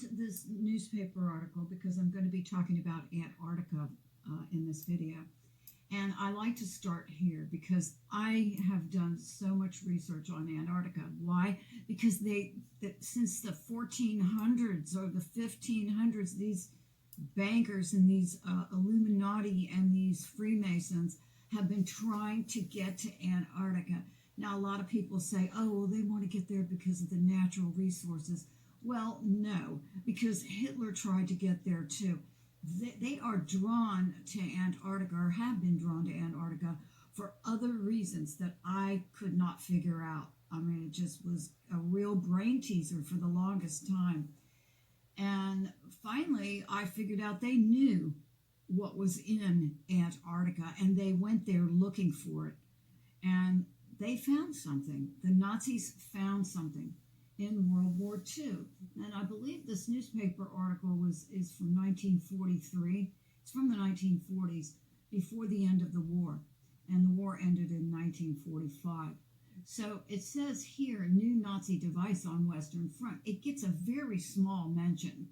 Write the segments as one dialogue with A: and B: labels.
A: got this newspaper article because I'm going to be talking about Antarctica in this video. And I like to start here because I have done so much research on Antarctica. Why? Because since the 1400s or the 1500s, these bankers and these Illuminati and these Freemasons have been trying to get to Antarctica. Now, a lot of people say, oh, well, they want to get there because of the natural resources. Well, no, because Hitler tried to get there too. They are drawn to Antarctica, or have been drawn to Antarctica, for other reasons that I could not figure out. I mean, it just was a real brain teaser for the longest time. And finally, I figured out they knew what was in Antarctica, and they went there looking for it. And they found something. The Nazis found something in World War II. And I believe this newspaper article is from 1943. It's from the 1940s, before the end of the war. And the war ended in 1945. So it says here, new Nazi device on Western Front. It gets a very small mention.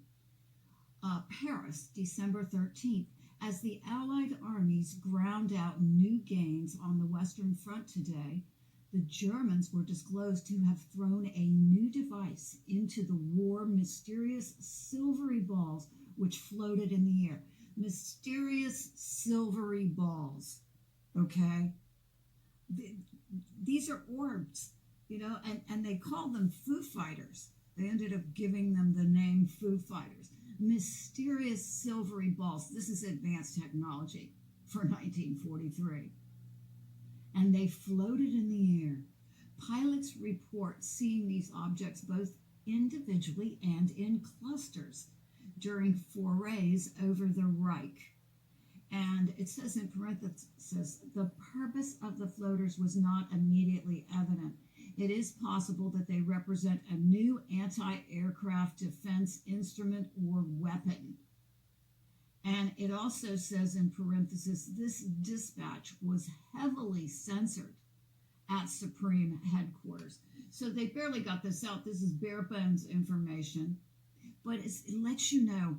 A: Paris, December 13th. As the Allied armies ground out new gains on the Western Front today, the Germans were disclosed to have thrown a new device into the war, mysterious silvery balls which floated in the air. Mysterious silvery balls, okay? These are orbs, and they called them Foo Fighters. They ended up giving them the name Foo Fighters. Mysterious silvery balls. This is advanced technology for 1943. And they floated in the air. Pilots report seeing these objects both individually and in clusters during forays over the Reich. And it says in parentheses, the purpose of the floaters was not immediately evident. It is possible that they represent a new anti-aircraft defense instrument or weapon. And it also says in parentheses, this dispatch was heavily censored at Supreme headquarters. So they barely got this out. This is bare bones information. But it lets you know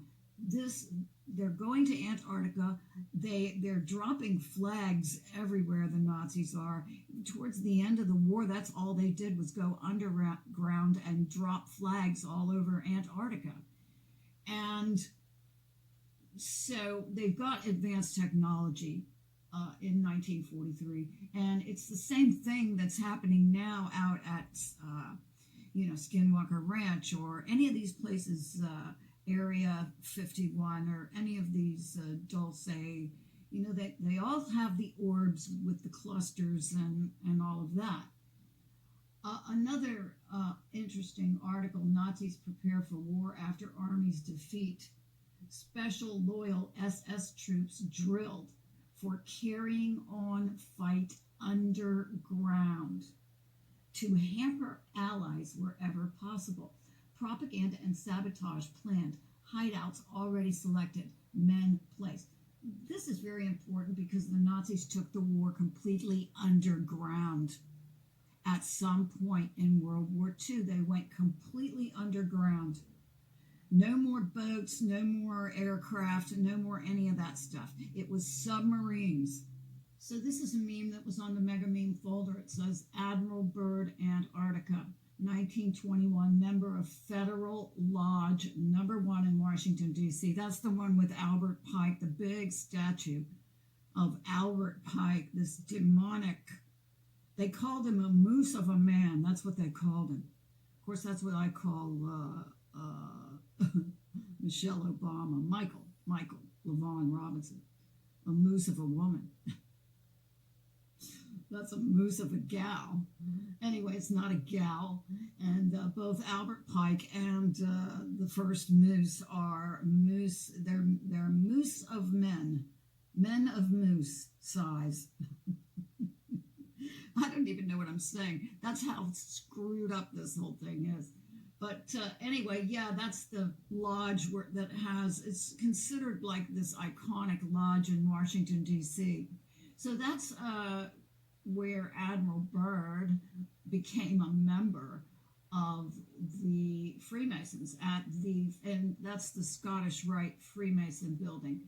A: they're going to Antarctica. They're dropping flags everywhere, the Nazis are. Towards the end of the war, that's all they did was go underground and drop flags all over Antarctica. And so they've got advanced technology in 1943, and it's the same thing that's happening now out at, Skinwalker Ranch or any of these places, Area 51 or any of these Dulce. They all have the orbs with the clusters and all of that. Another interesting article, Nazis prepare for war after armies defeat. Special loyal SS troops drilled for carrying on fight underground to hamper allies wherever possible. Propaganda and sabotage planned. Hideouts already selected. Men placed. This is very important because the Nazis took the war completely underground. At some point in World War II, they went completely underground. No more boats, no more aircraft, no more any of that stuff. It was submarines. So this is a meme that was on the Mega Meme folder. It says, Admiral Byrd, Antarctica, 1921, member of Federal Lodge number 1 in Washington, D.C. That's the one with Albert Pike, the big statue of Albert Pike, this demonic. They called him a moose of a man. That's what they called him. Of course, that's what I call Michelle Obama, Michael LaVaughn Robinson, a moose of a woman. That's a moose of a gal. Anyway, it's not a gal. And both Albert Pike and the first moose are moose. They're moose of men of moose size. I don't even know what I'm saying. That's how screwed up this whole thing is. But anyway, yeah, that's the lodge it's considered like this iconic lodge in Washington, D.C. So that's where Admiral Byrd became a member of the Freemasons and that's the Scottish Rite Freemason building,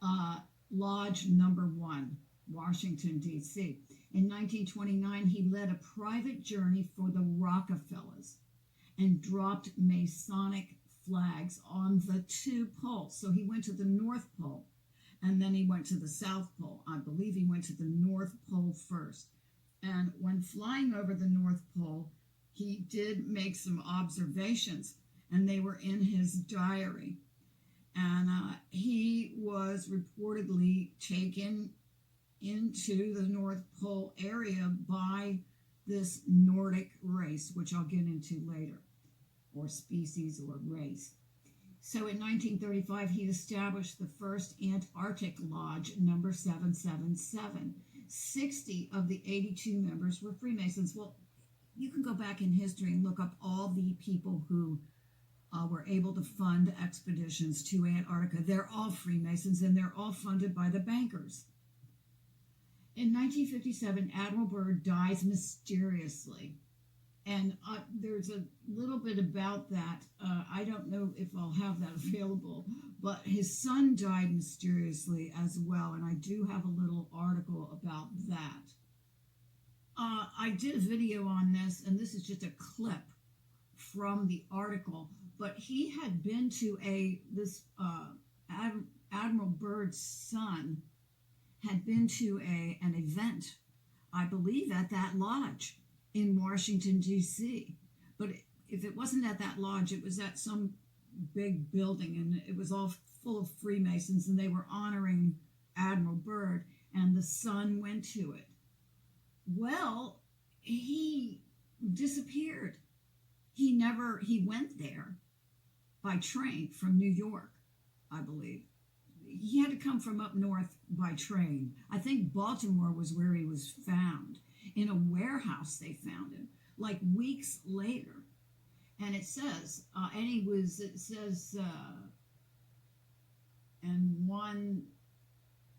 A: uh, Lodge Number One, Washington, D.C. In 1929, he led a private journey for the Rockefellers and dropped Masonic flags on the two poles. So he went to the North Pole and then he went to the South Pole. I believe he went to the North Pole first. And when flying over the North Pole, he did make some observations, and they were in his diary. And he was reportedly taken into the North Pole area by this Nordic race, which I'll get into later, or species or race. So in 1935, he established the first Antarctic Lodge, number 777. 60 of the 82 members were Freemasons. Well, you can go back in history and look up all the people who were able to fund expeditions to Antarctica. They're all Freemasons, and they're all funded by the bankers. In 1957, Admiral Byrd dies mysteriously. And there's a little bit about that. I don't know if I'll have that available, but his son died mysteriously as well, and I do have a little article about that. I did a video on this, and this is just a clip from the article, but he had been to Admiral Byrd's son had been to an event, I believe, at that lodge in Washington, D.C. But if it wasn't at that lodge, it was at some big building, and it was all full of Freemasons, and they were honoring Admiral Byrd, and the son went to it. Well, he disappeared. He went there by train from New York, I believe. He had to come from up north by train. I think Baltimore was where he was found. In a warehouse, they found him, like weeks later. And it says, and one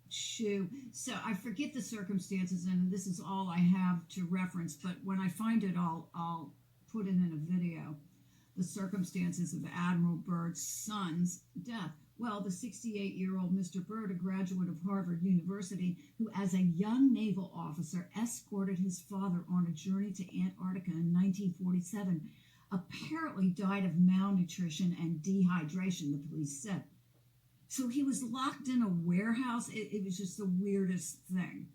A: shoe. So I forget the circumstances, and this is all I have to reference, but when I find it, I'll put it in a video. The circumstances of Admiral Byrd's son's death. Well, the 68-year-old Mr. Byrd, a graduate of Harvard University, who as a young naval officer escorted his father on a journey to Antarctica in 1947, apparently died of malnutrition and dehydration, the police said. So he was locked in a warehouse. It was just the weirdest thing.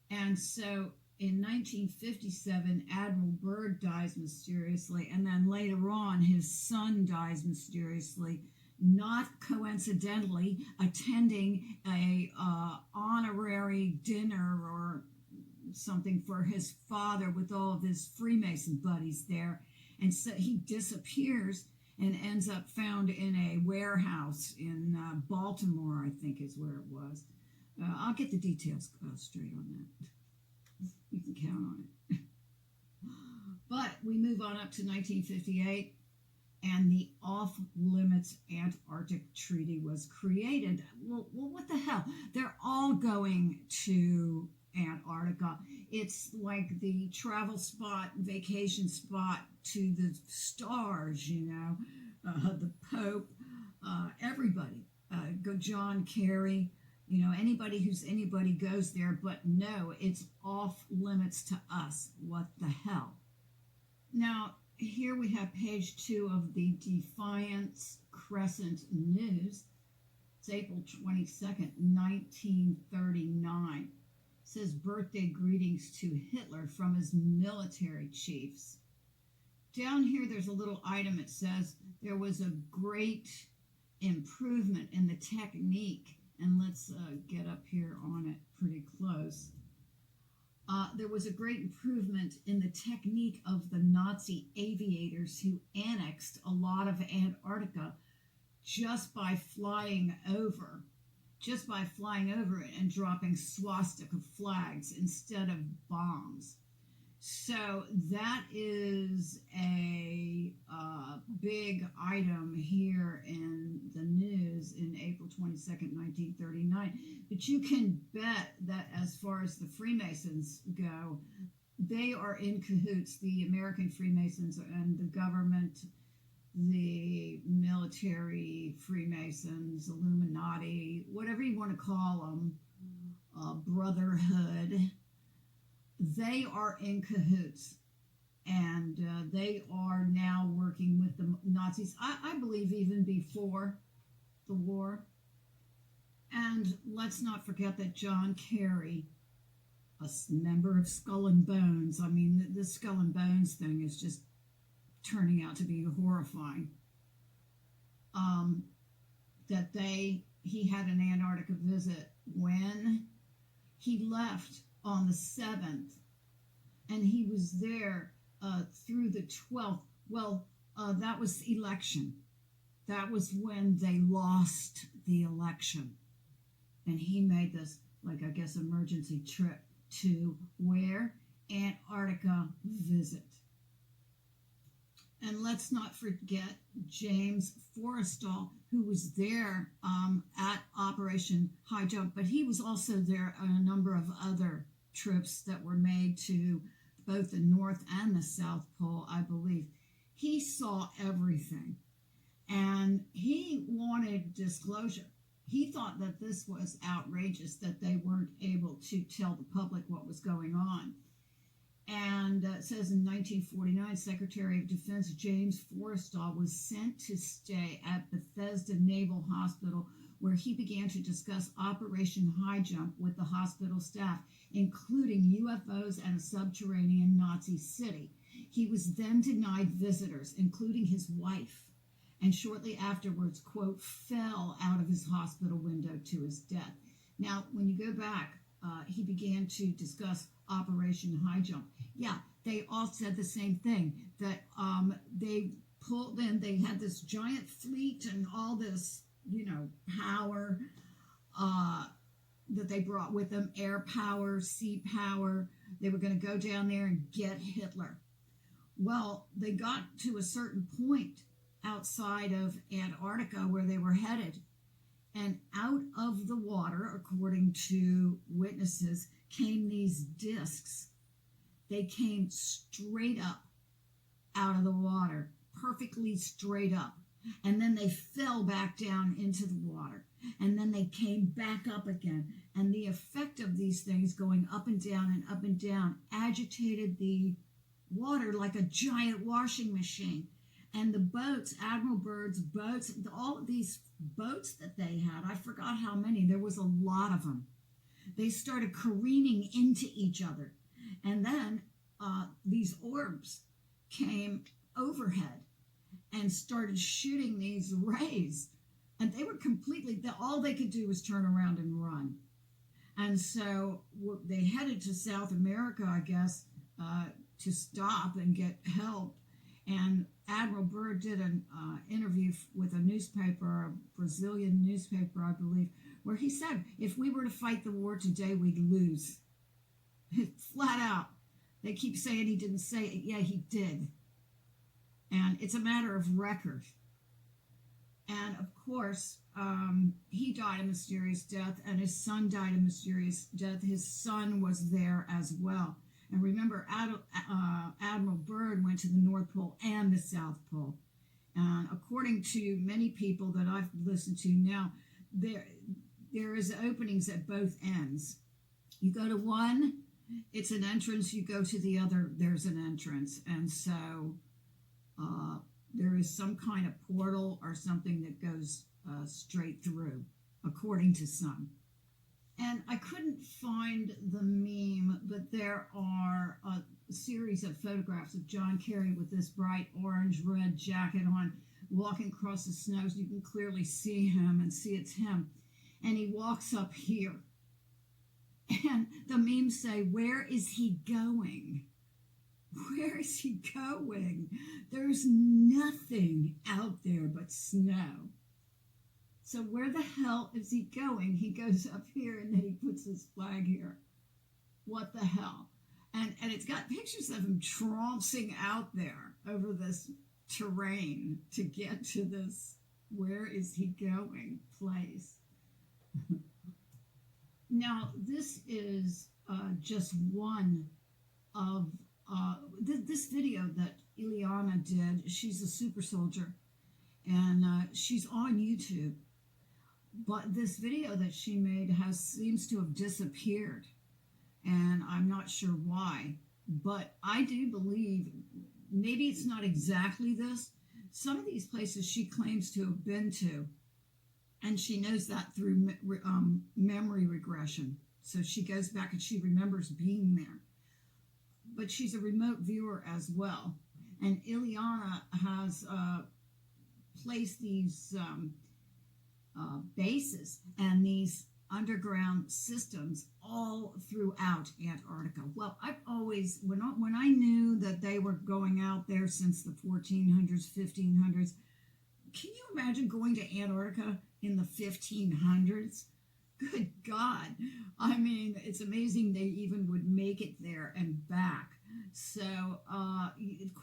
A: And so in 1957, Admiral Byrd dies mysteriously, and then later on, his son dies mysteriously, not coincidentally attending a honorary dinner or something for his father with all of his Freemason buddies there. And so he disappears and ends up found in a warehouse in Baltimore, I think is where it was. I'll get the details straight on that. You can count on it. But we move on up to 1958, and the Off-Limits Antarctic Treaty was created. Well, what the hell? They're all going to Antarctica. It's like the travel spot, vacation spot to the stars, the Pope, everybody. Go John Kerry. Anybody goes there, but no, it's off limits to us. What the hell? Now, here we have page 2 of the Defiance Crescent News. It's April 22nd, 1939. It says birthday greetings to Hitler from his military chiefs. Down here, there's a little item. It says there was a great improvement in the technique. And let's get up here on it pretty close. There was a great improvement in the technique of the Nazi aviators who annexed a lot of Antarctica just by flying over it and dropping swastika flags instead of bombs. So that is a big item here in the news in April 22nd, 1939. But you can bet that as far as the Freemasons go, they are in cahoots, the American Freemasons and the government, the military Freemasons, Illuminati, whatever you want to call them, Brotherhood. They are in cahoots, and they are now working with the Nazis. I believe even before the war. And let's not forget that John Kerry, a member of Skull and Bones. I mean, this Skull and Bones thing is just turning out to be horrifying. That he had an Antarctica visit when he left on the 7th, and he was there through the 12th. Well, that was election. That was when they lost the election. And he made this, like, I guess, emergency trip to where? Antarctica visit. And let's not forget James Forrestal, who was there at Operation High Jump, but he was also there on a number of other trips that were made to both the North and the South Pole, I believe. He saw everything, and he wanted disclosure. He thought that this was outrageous, that they weren't able to tell the public what was going on. And it says in 1949, Secretary of Defense James Forrestal was sent to stay at Bethesda Naval Hospital, where he began to discuss Operation High Jump with the hospital staff, including UFOs and a subterranean Nazi city. He was then denied visitors, including his wife, and shortly afterwards, quote, fell out of his hospital window to his death. Now, when you go back, he began to discuss Operation High Jump. Yeah, they all said the same thing, that they pulled in, they had this giant fleet and all this, power that they brought with them, air power, sea power. They were going to go down there and get Hitler. Well, they got to a certain point outside of Antarctica where they were headed, and out of the water, according to witnesses, came these discs. They came straight up out of the water, perfectly straight up. And then they fell back down into the water. And then they came back up again. And the effect of these things going up and down agitated the water like a giant washing machine. And the boats, Admiral Byrd's boats, all of these boats that they had, I forgot how many, there was a lot of them. They started careening into each other. And then these orbs came overhead and started shooting these rays. And they were completely, all they could do was turn around and run. And so they headed to South America, I guess, to stop and get help. And Admiral Byrd did an interview with a newspaper, a Brazilian newspaper, I believe, where he said, if we were to fight the war today, we'd lose. Flat out. They keep saying he didn't say it. Yeah, he did. And it's a matter of record. And of course, he died a mysterious death, and his son died a mysterious death. His son was there as well. And remember, Admiral Byrd went to the North Pole and the South Pole. And according to many people that I've listened to now, there is openings at both ends. You go to one, it's an entrance. You go to the other, there's an entrance. And so there is some kind of portal or something that goes straight through, according to some. And I couldn't find the meme, but there are a series of photographs of John Kerry with this bright orange-red jacket on, walking across the snow. So you can clearly see him and see it's him. And he walks up here. And the memes say, where is he going? Where is he going? There's nothing out there but snow. So where the hell is he going? He goes up here and then he puts his flag here. What the hell? And it's got pictures of him trouncing out there over this terrain to get to this where is he going place. Now, this is just one of this video that Ileana did. She's a super soldier, and she's on YouTube. But this video that she made seems to have disappeared, and I'm not sure why. But I do believe maybe it's not exactly this. Some of these places she claims to have been to, and she knows that through memory regression. So she goes back and she remembers being there. But she's a remote viewer as well. And Ileana has placed these bases and these underground systems all throughout Antarctica. Well, I've always, when I knew that they were going out there since the 1400s, 1500s, can you imagine going to Antarctica in the 1500s? Good God. I mean, it's amazing they even would make it there and back. So,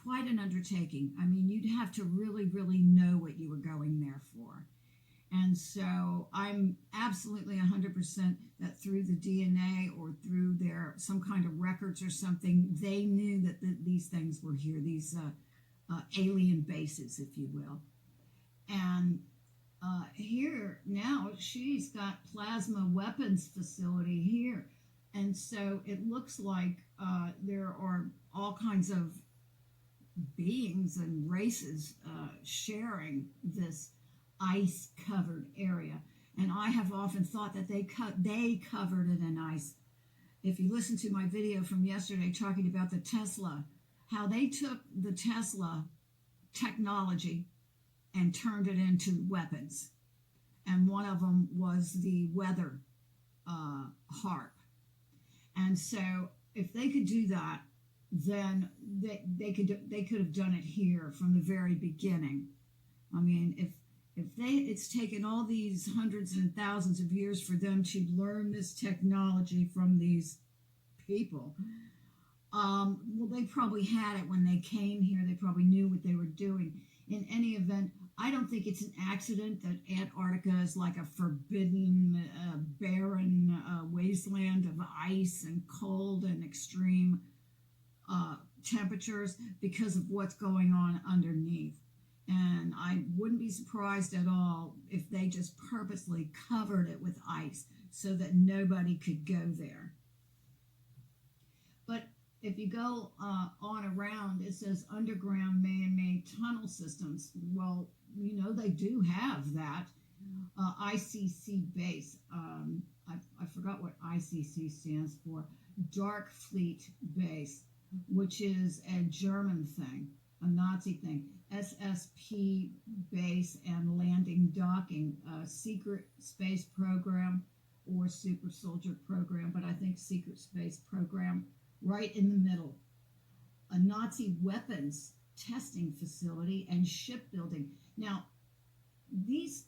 A: quite an undertaking. I mean, you'd have to really, really know what you were going there for. And so I'm absolutely 100% that through the DNA or through some kind of records or something, they knew that these things were here, these alien bases, if you will. And here now she's got plasma weapons facility here. And so it looks like there are all kinds of beings and races sharing this ice-covered area. And I have often thought that they covered it in ice. If you listen to my video from yesterday talking about the Tesla, how they took the Tesla technology and turned it into weapons. And one of them was the weather harp. And so if they could do that, then they could have done it here from the very beginning. I mean, if it's taken all these hundreds and thousands of years for them to learn this technology from these people, well, they probably had it when they came here. They probably knew what they were doing. In any event, I don't think it's an accident that Antarctica is like a forbidden, barren wasteland of ice and cold and extreme temperatures because of what's going on underneath. And I wouldn't be surprised at all if they just purposely covered it with ice so that nobody could go there. But if you go on around, it says underground man-made tunnel systems. Well, you know, they do have that. ICC base. I forgot what ICC stands for. Dark Fleet Base, which is a German thing, a Nazi thing. SSP base and landing docking, secret space program or super soldier program, but I think secret space program right in the middle. A Nazi weapons testing facility and shipbuilding. Now, these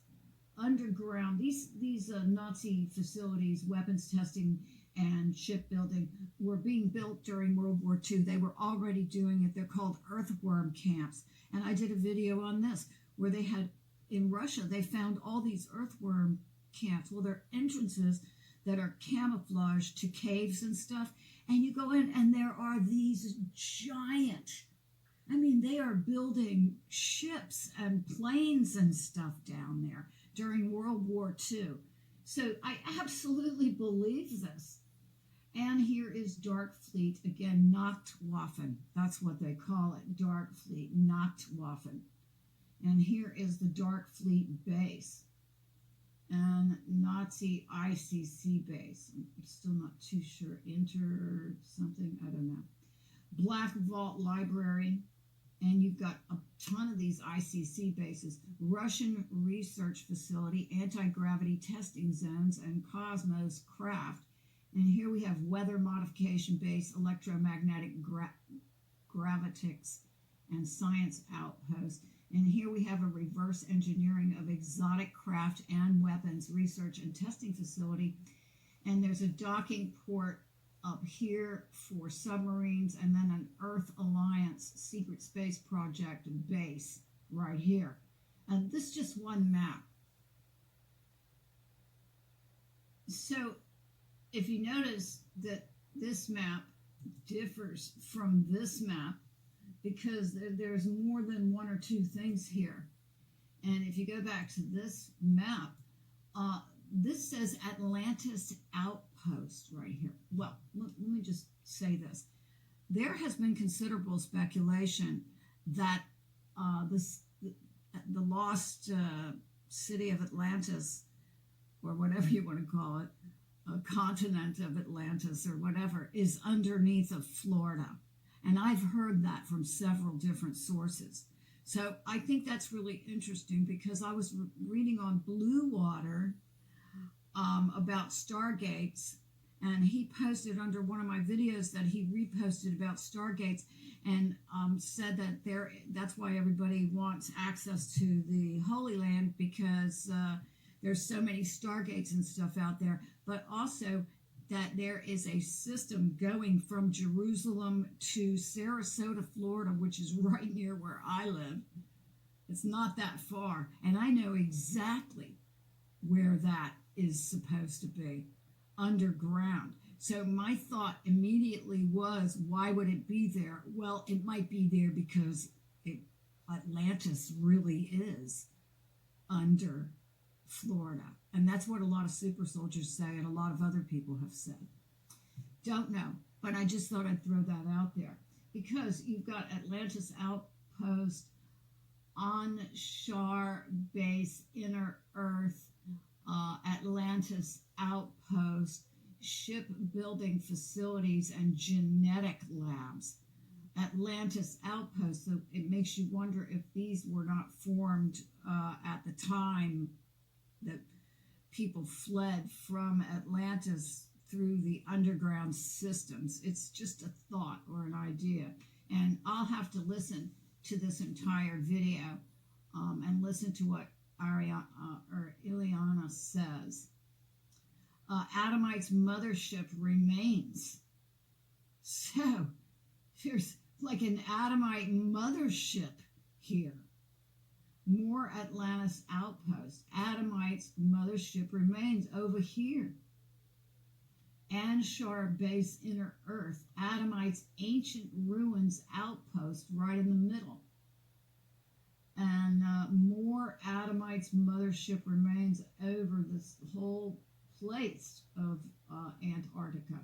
A: underground, these Nazi facilities, weapons testing and shipbuilding, were being built during World War II. They were already doing it. They're called earthworm camps. And I did a video on this where they had, in Russia, they found all these earthworm camps. Well, they're entrances that are camouflaged to caves and stuff. And you go in and there are these giant, I mean, they are building ships and planes and stuff down there during World War II. So I absolutely believe this. And here is Dark Fleet, again, Nachtwaffen. That's what they call it, Dark Fleet, Nachtwaffen. And here is the Dark Fleet base and Nazi ICC base. I'm still not too sure. Enter something, I don't know. Black Vault Library. And you've got a ton of these ICC bases. Russian Research Facility, Anti-Gravity Testing Zones, and Cosmos Craft. And here we have Weather Modification Base, Electromagnetic Gravitics, and Science Outpost. And here we have a reverse engineering of exotic craft and weapons research and testing facility. And there's a docking port up here for submarines, and then an Earth Alliance secret space project base right here. And this is just one map. So if you notice that this map differs from this map because there's more than one or two things here. And if you go back to this map, this says Atlantis Outpost right here. Well, let me just say this. There has been considerable speculation that the lost city of Atlantis, or whatever you want to call it, a continent of Atlantis or whatever, is underneath of Florida. And I've heard that from several different sources. So I think that's really interesting because I was reading on Blue Water about stargates, and he posted under one of my videos that he reposted about stargates and said that that's why everybody wants access to the Holy Land, because there's so many stargates and stuff out there, but also that there is a system going from Jerusalem to Sarasota, Florida, which is right near where I live. It's not that far, and I know exactly where that is supposed to be, underground. So my thought immediately was, why would it be there? Well, it might be there because Atlantis really is under Florida. And that's what a lot of super soldiers say, and a lot of other people have said. Don't know, but I just thought I'd throw that out there. Because you've got Atlantis Outpost, onshore base, inner Earth, Atlantis Outpost, shipbuilding facilities, and genetic labs. Atlantis Outpost, so it makes you wonder if these were not formed at the time that people fled from Atlantis through the underground systems. It's just a thought or an idea. And I'll have to listen to this entire video and listen to what Ileana says. Adamite's mothership remains. So there's like an Adamite mothership here. More Atlantis Outpost. Adamite's mothership remains over here. Anshar Base, Inner Earth. Adamite's ancient ruins outpost right in the middle. And more Adamite's mothership remains over this whole place of Antarctica.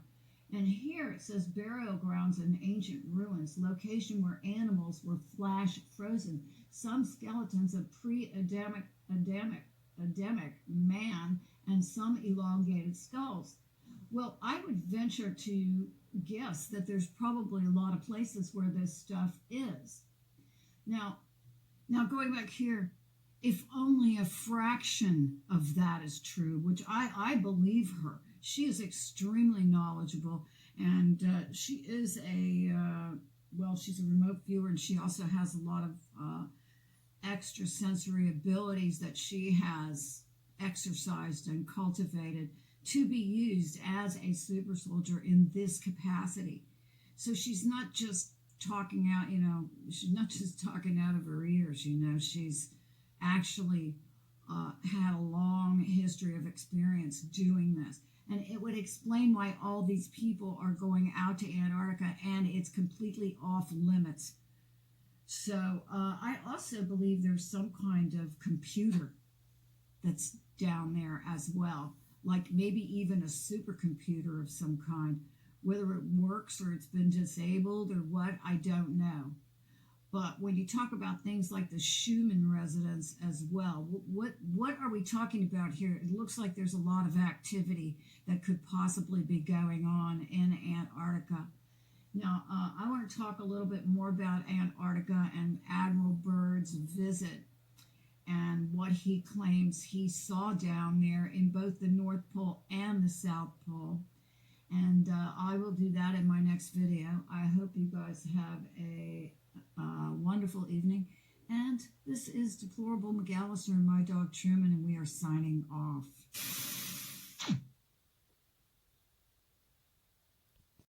A: And here it says burial grounds and ancient ruins, location where animals were flash frozen. Some skeletons of pre-Adamic man, and some elongated skulls. Well, I would venture to guess that there's probably a lot of places where this stuff is. Now going back here, if only a fraction of that is true, which I believe her. She is extremely knowledgeable, and she is she's a remote viewer, and she also has a lot of extrasensory abilities that she has exercised and cultivated to be used as a super soldier in this capacity. So she's not just talking out, she's not just talking out of her ears, she's actually had a long history of experience doing this. And it would explain why all these people are going out to Antarctica, and it's completely off limits. So I also believe there's some kind of computer that's down there as well, like maybe even a supercomputer of some kind. Whether it works or it's been disabled or what, I don't know. But when you talk about things like the Schumann resonance as well, what are we talking about here? It looks like there's a lot of activity that could possibly be going on in Antarctica. Now, I want to talk a little bit more about Antarctica and Admiral Byrd's visit and what he claims he saw down there in both the North Pole and the South Pole. And I will do that in my next video. I hope you guys have a wonderful evening. And this is Deplorable McAllister and my dog Truman, and we are signing off.